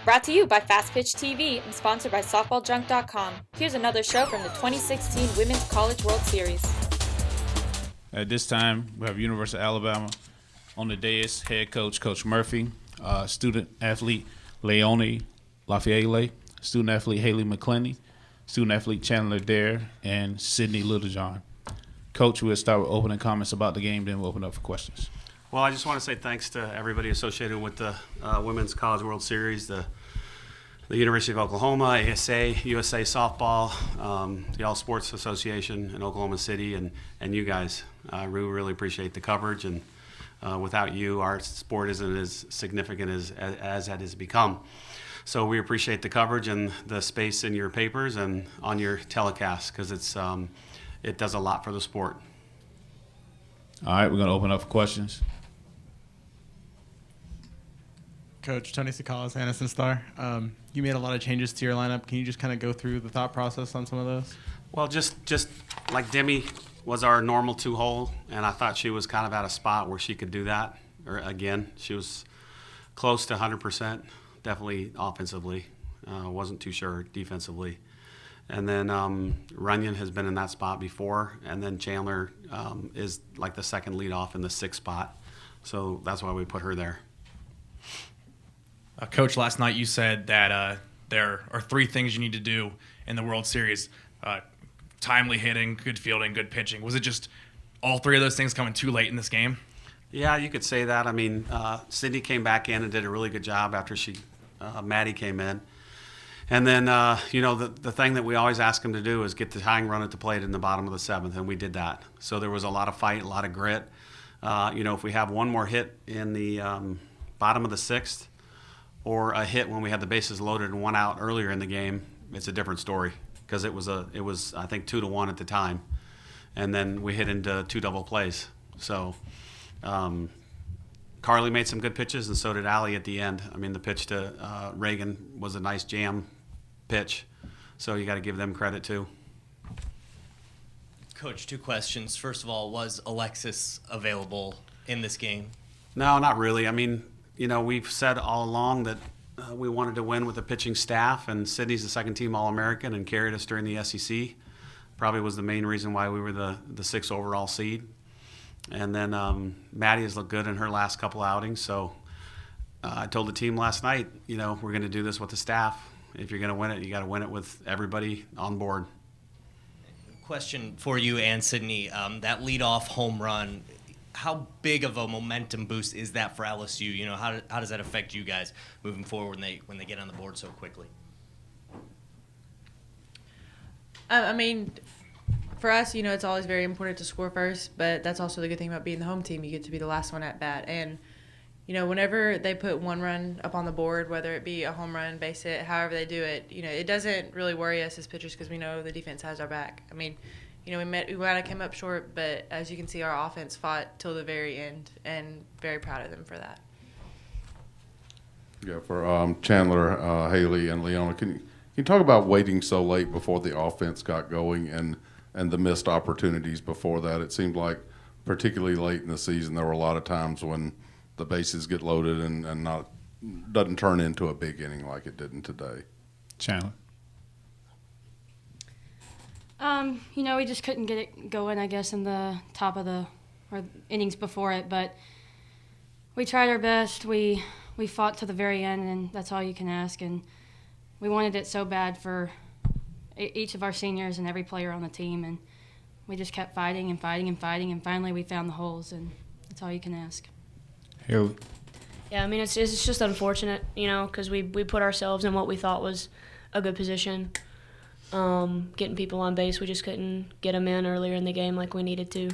Brought to you by Fastpitch TV and sponsored by SoftballJunk.com. Here's another show from the 2016 Women's College World Series. At this time, we have University of Alabama on the dais, head coach, Coach Murphy, student-athlete Leonie Lafayette, student-athlete Haley McClenny, student-athlete Chandler Dare, and Sydney Littlejohn. Coach, we'll start with opening comments about the game, then we'll open up for questions. Well, I just want to say thanks to everybody associated with the Women's College World Series, the University of Oklahoma, ASA, USA Softball, the All Sports Association in Oklahoma City, and you guys. I really appreciate the coverage, and without you, our sport isn't as significant as it has become. So we appreciate the coverage and the space in your papers and on your telecast, because it does a lot for the sport. All right, we're going to open up for questions. Coach Tony Sakalas, Anniston Star. You made a lot of changes to your lineup. Can you just kind of go through the thought process on some of those? Well, just like Demi was our normal two-hole, and I thought she was kind of at a spot where she could do that. Or again, she was close to 100%, definitely offensively. Wasn't too sure defensively. And then Runyon has been in that spot before, and then Chandler is like the second leadoff in the sixth spot. So that's why we put her there. Coach, last night you said that there are three things you need to do in the World Series. Timely hitting, good fielding, good pitching. Was it just all three of those things coming too late in this game? Yeah, you could say that. I mean, Sydney came back in and did a really good job after Maddie came in. And then, the thing that we always ask them to do is get the tying run at the plate in the bottom of the seventh, and we did that. So there was a lot of fight, a lot of grit. If we have one more hit in the bottom of the sixth, or a hit when we had the bases loaded and one out earlier in the game, it's a different story, because it was I think 2-1 at the time, and then we hit into two double plays. So Carly made some good pitches, and so did Allie at the end. I mean, the pitch to Reagan was a nice jam pitch, so you got to give them credit too. Coach, two questions. First of all, was Alexis available in this game? No, not really. I mean, we've said all along that we wanted to win with the pitching staff, and Sydney's the second-team All-American and carried us during the SEC. Probably was the main reason why we were the sixth overall seed. And then Maddie has looked good in her last couple outings. So I told the team last night, we're going to do this with the staff. If you're going to win it, you got to win it with everybody on board. Question for you and Sydney. That leadoff home run, how big of a momentum boost is that for LSU? How does that affect you guys moving forward when they get on the board so quickly? I mean, for us, it's always very important to score first, but that's also the good thing about being the home team. You get to be the last one at bat. And, whenever they put one run up on the board, whether it be a home run, base hit, however they do it, it doesn't really worry us as pitchers because we know the defense has our back. I mean, we might have came up short, but as you can see, our offense fought till the very end, and very proud of them for that. Yeah, for Chandler, Haley, and Leona, can you talk about waiting so late before the offense got going and the missed opportunities before that? It seemed like, particularly late in the season, there were a lot of times when the bases get loaded and doesn't turn into a big inning like it didn't today. Chandler. We just couldn't get it going, I guess, in the top of or innings before it. But we tried our best. We fought to the very end, and that's all you can ask. And we wanted it so bad for each of our seniors and every player on the team. And we just kept fighting and fighting and fighting. And finally we found the holes, and that's all you can ask. Haley. Yeah, I mean, it's just unfortunate, because we put ourselves in what we thought was a good position. Getting people on base, we just couldn't get them in earlier in the game like we needed to.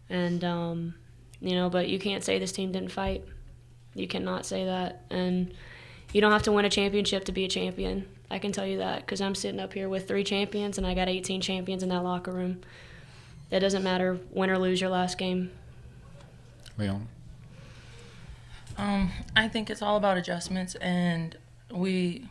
And, but you can't say this team didn't fight. You cannot say that. And you don't have to win a championship to be a champion. I can tell you that, because I'm sitting up here with 3 champions, and I got 18 champions in that locker room. It doesn't matter win or lose your last game. Leon. I think it's all about adjustments, and we,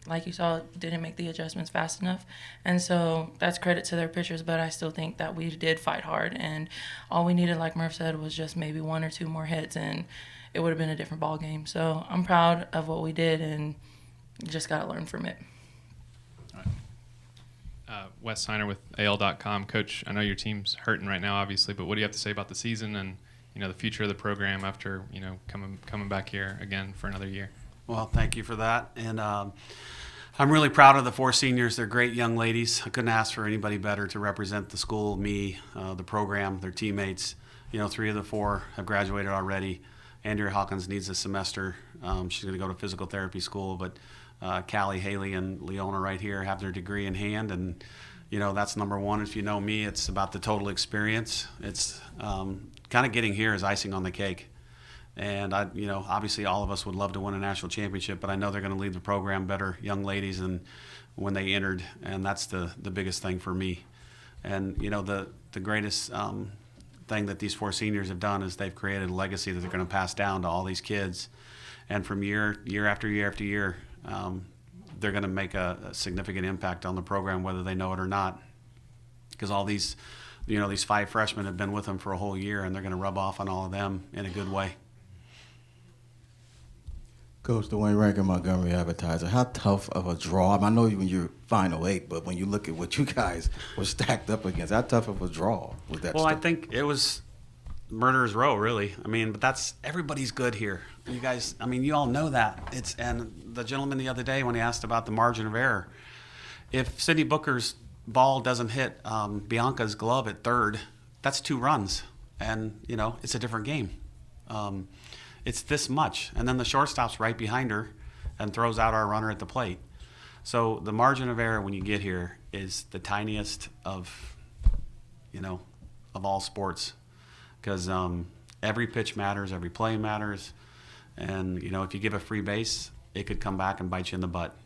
like you saw, didn't make the adjustments fast enough. And so that's credit to their pitchers, but I still think that we did fight hard. And all we needed, like Murph said, was just maybe 1 or 2 more hits, and it would have been a different ball game. So I'm proud of what we did, and you just got to learn from it. Wes Steiner with AL.com. Coach, I know your team's hurting right now, obviously, but what do you have to say about the season and the future of the program after coming back here again for another year? Well, thank you for that, and I'm really proud of the 4 seniors. They're great young ladies. I couldn't ask for anybody better to represent the school, me, the program, their teammates. 3 of the 4 have graduated already. Andrea Hawkins needs a semester. She's going to go to physical therapy school, but Callie, Haley, and Leona right here have their degree in hand, and that's number one. If you know me, it's about the total experience. It's kind of getting here is icing on the cake. And obviously all of us would love to win a national championship, but I know they're going to leave the program better young ladies than when they entered, and that's the biggest thing for me. And the greatest thing that these 4 seniors have done is they've created a legacy that they're going to pass down to all these kids, and from year after year after year, they're going to make a significant impact on the program, whether they know it or not, because all these these 5 freshmen have been with them for a whole year, and they're going to rub off on all of them in a good way. Coach Dwayne Rankin, Montgomery Advertiser. How tough of a draw? I know when you're Final 8, but when you look at what you guys were stacked up against, how tough of a draw was that? Well, I think it was murderer's row, really. But that's everybody's good here. You guys, you all know that. And the gentleman the other day when he asked about the margin of error, if Sydney Booker's ball doesn't hit Bianca's glove at third, that's 2 runs, and it's a different game. It's this much, and then the shortstop's right behind her and throws out our runner at the plate. So the margin of error when you get here is the tiniest of all sports, because every pitch matters, every play matters, and if you give a free base, it could come back and bite you in the butt.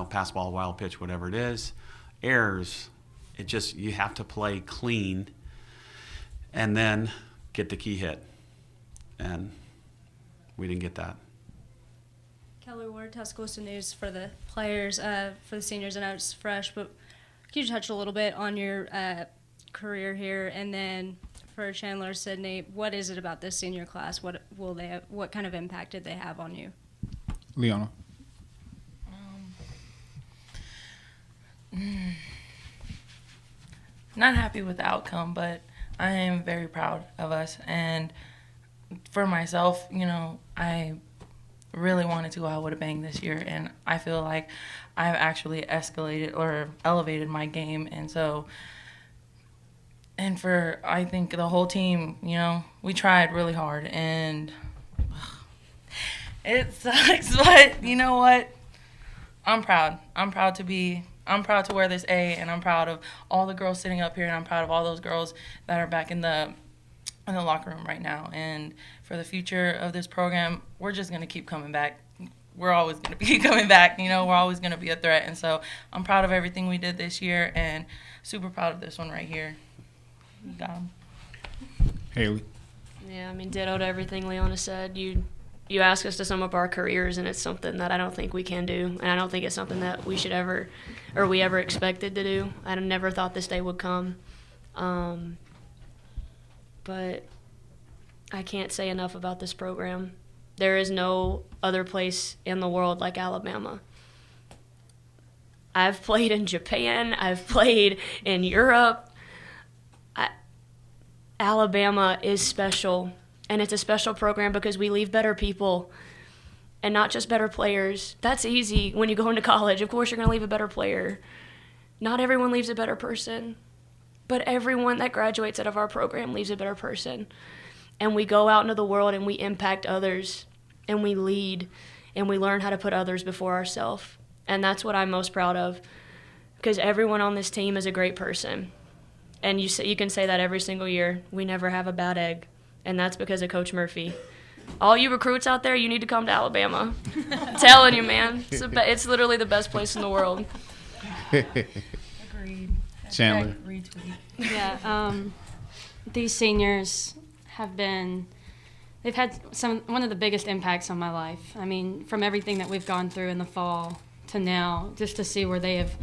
Pass ball, wild pitch, whatever it is. Errors, you have to play clean and then get the key hit, and we didn't get that. Keller Ward, Tuscaloosa News for the players, for the seniors. I know it's fresh, but can you touch a little bit on your career here, and then for Chandler, Sydney, what is it about this senior class? What kind of impact did they have on you? Leona. Not happy with the outcome, but I am very proud of us. And for myself, I really wanted to go out with a bang this year, and I feel like I've actually escalated or elevated my game. And so, I think the whole team, we tried really hard, and it sucks, but you know what? I'm proud. I'm proud to wear this A, and I'm proud of all the girls sitting up here, and I'm proud of all those girls that are back in the locker room right now. And for the future of this program, we're just going to keep coming back. We're always going to keep coming back. We're always going to be a threat. And so I'm proud of everything we did this year, and super proud of this one right here. You got 'em. Haley. Yeah, ditto to everything Leona said. You ask us to sum up our careers, and it's something that I don't think we can do, and I don't think it's something that we should ever, or we ever expected to do. I never thought this day would come. But I can't say enough about this program. There is no other place in the world like Alabama. I've played in Japan. I've played in Europe. Alabama is special, and it's a special program because we leave better people and not just better players. That's easy when you go into college. Of course you're going to leave a better player. Not everyone leaves a better person, but everyone that graduates out of our program leaves a better person. And we go out into the world and we impact others, and we lead, and we learn how to put others before ourselves. And that's what I'm most proud of, because everyone on this team is a great person. And you can say that every single year. We never have a bad egg, and that's because of Coach Murphy. All you recruits out there, you need to come to Alabama. I'm telling you, man. It's literally the best place in the world. Agreed. Chandler. Retweet. Yeah, these seniors they've had one of the biggest impacts on my life. From everything that we've gone through in the fall to now, just to see where they have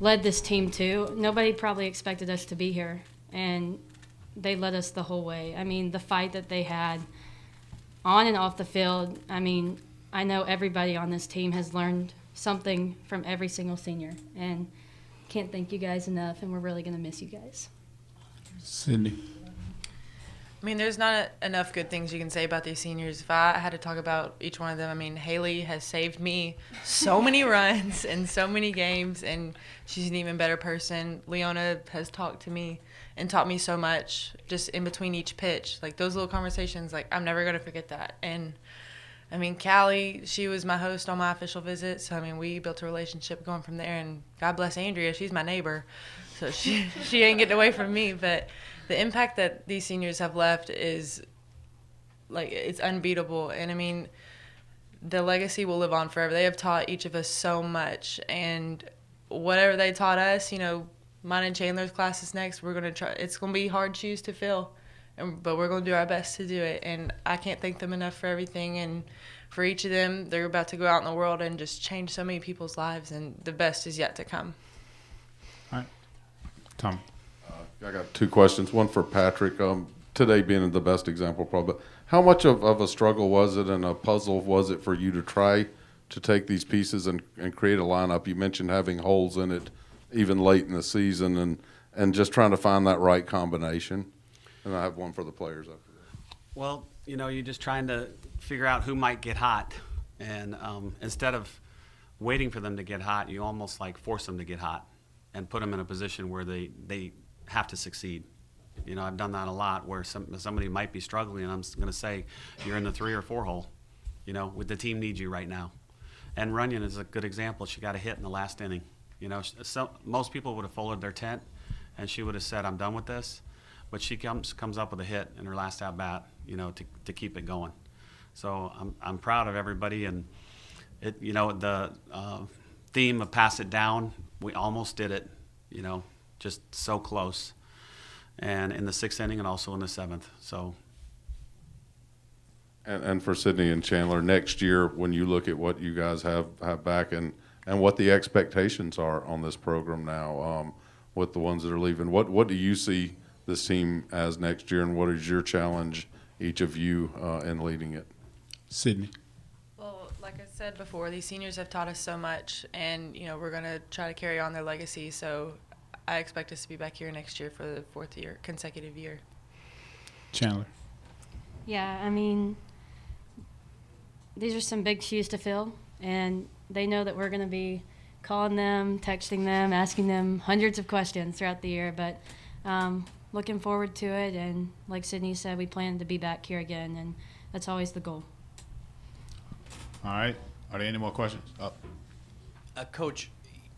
led this team to. Nobody probably expected us to be here, and they led us the whole way. The fight that they had on and off the field, I know everybody on this team has learned something from every single senior. And can't thank you guys enough, and we're really going to miss you guys. Sydney. I mean, there's not enough good things you can say about these seniors. If I had to talk about each one of them, I mean, Haley has saved me so many runs and so many games, and she's an even better person. Leona has talked to me and taught me so much just in between each pitch. Like, those little conversations, like, I'm never going to forget that. And, I mean, Callie, she was my host on my official visit, so, I mean, we built a relationship going from there. And God bless Andrea, she's my neighbor, so she ain't getting away from me. But the impact that these seniors have left is, like, it's unbeatable. And, I mean, the legacy will live on forever. They have taught each of us so much. And whatever they taught us, you know, mine and Chandler's class is next. We're going to try. It's going to be hard shoes to fill, but we're going to do our best to do it. And I can't thank them enough for everything. And for each of them, they're about to go out in the world and just change so many people's lives. And the best is yet to come. All right. Tom. I got 2 questions. One for Patrick. Today being the best example, probably. But how much of a struggle was it and a puzzle was it for you to try to take these pieces and create a lineup? You mentioned having holes in it even late in the season and just trying to find that right combination. And I have one for the players after that. Well, you know, you're just trying to figure out who might get hot. And instead of waiting for them to get hot, you almost like force them to get hot and put them in a position where they have to succeed. You know, I've done that a lot where somebody might be struggling, and I'm going to say, you're in the 3 or 4 hole. You know, the team needs you right now. And Runyon is a good example. She got a hit in the last inning. You know, most people would have folded their tent, and she would have said, I'm done with this. But she comes up with a hit in her last at-bat, you know, to keep it going. So I'm proud of everybody. And, you know, the theme of pass it down, we almost did it, you know, just so close. And in the 6th inning and also in the 7th. So. And for Sydney and Chandler, next year when you look at what you guys have back and what the expectations are on this program now with the ones that are leaving, what do you see this team as next year, and what is your challenge, each of you, in leading it? Sydney. Well, like I said before, these seniors have taught us so much, and, you know, we're going to try to carry on their legacy. So I expect us to be back here next year for the 4th consecutive year. Chandler. Yeah, I mean, these are some big shoes to fill, and they know that we're going to be calling them, texting them, asking them hundreds of questions throughout the year, but looking forward to it. And like Sydney said, we plan to be back here again, and that's always the goal. All right. Are there any more questions? Coach,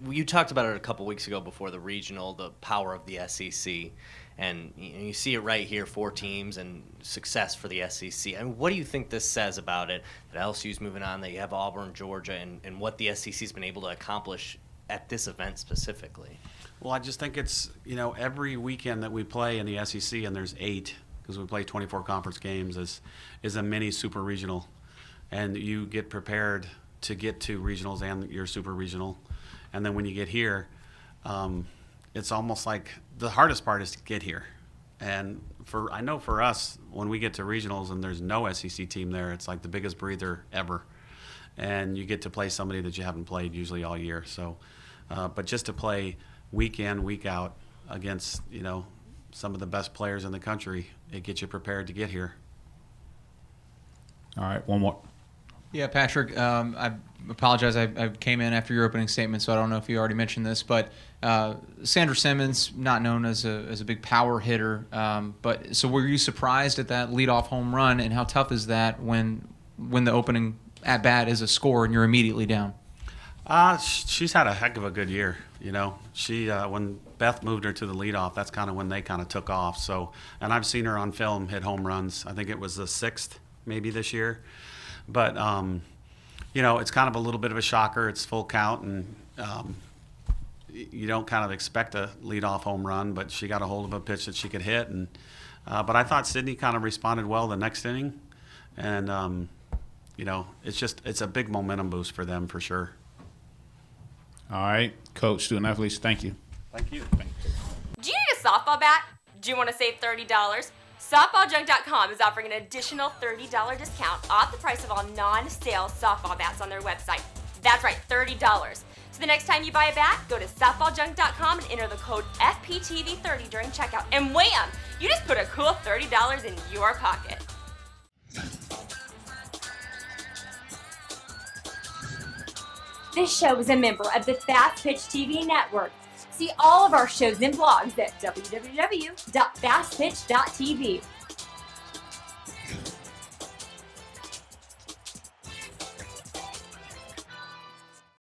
you talked about it a couple weeks ago before the regional, the power of the SEC, and you see it right here, 4 teams and success for the SEC. I mean, what do you think this says about it, that LSU's moving on, that you have Auburn, Georgia, and what the SEC's been able to accomplish at this event specifically? Well, I just think it's, you know, every weekend that we play in the SEC, and there's 8, because we play 24 conference games, is a mini super regional. And you get prepared to get to regionals and your super regional. And then when you get here, it's almost like the hardest part is to get here. And I know for us, when we get to regionals and there's no SEC team there, it's like the biggest breather ever. And you get to play somebody that you haven't played usually all year. So, but just to play week in, week out against, you know, some of the best players in the country, it gets you prepared to get here. All right, one more. Yeah, Patrick, I apologize. I came in after your opening statement, so I don't know if you already mentioned this, but Sandra Simmons, not known as a big power hitter, but so were you surprised at that leadoff home run, and how tough is that when the opening at bat is a score and you're immediately down? She's had a heck of a good year. You know, she when Beth moved her to the leadoff, that's kind of when they kind of took off. So, and I've seen her on film hit home runs. I think it was the 6th maybe this year. But, you know, it's kind of a little bit of a shocker. It's full count, and you don't kind of expect a leadoff home run, but she got a hold of a pitch that she could hit. And but I thought Sydney kind of responded well the next inning. And, you know, it's a big momentum boost for them for sure. All right, Coach, student athletes, thank you. Thank you. Do you need a softball bat? Do you want to save $30? SoftballJunk.com is offering an additional $30 discount off the price of all non-sale softball bats on their website. That's right, $30. So the next time you buy a bat, go to softballjunk.com and enter the code FPTV30 during checkout. And wham! You just put a cool $30 in your pocket. This show is a member of the Fastpitch TV network. See all of our shows and blogs at www.fastpitch.tv.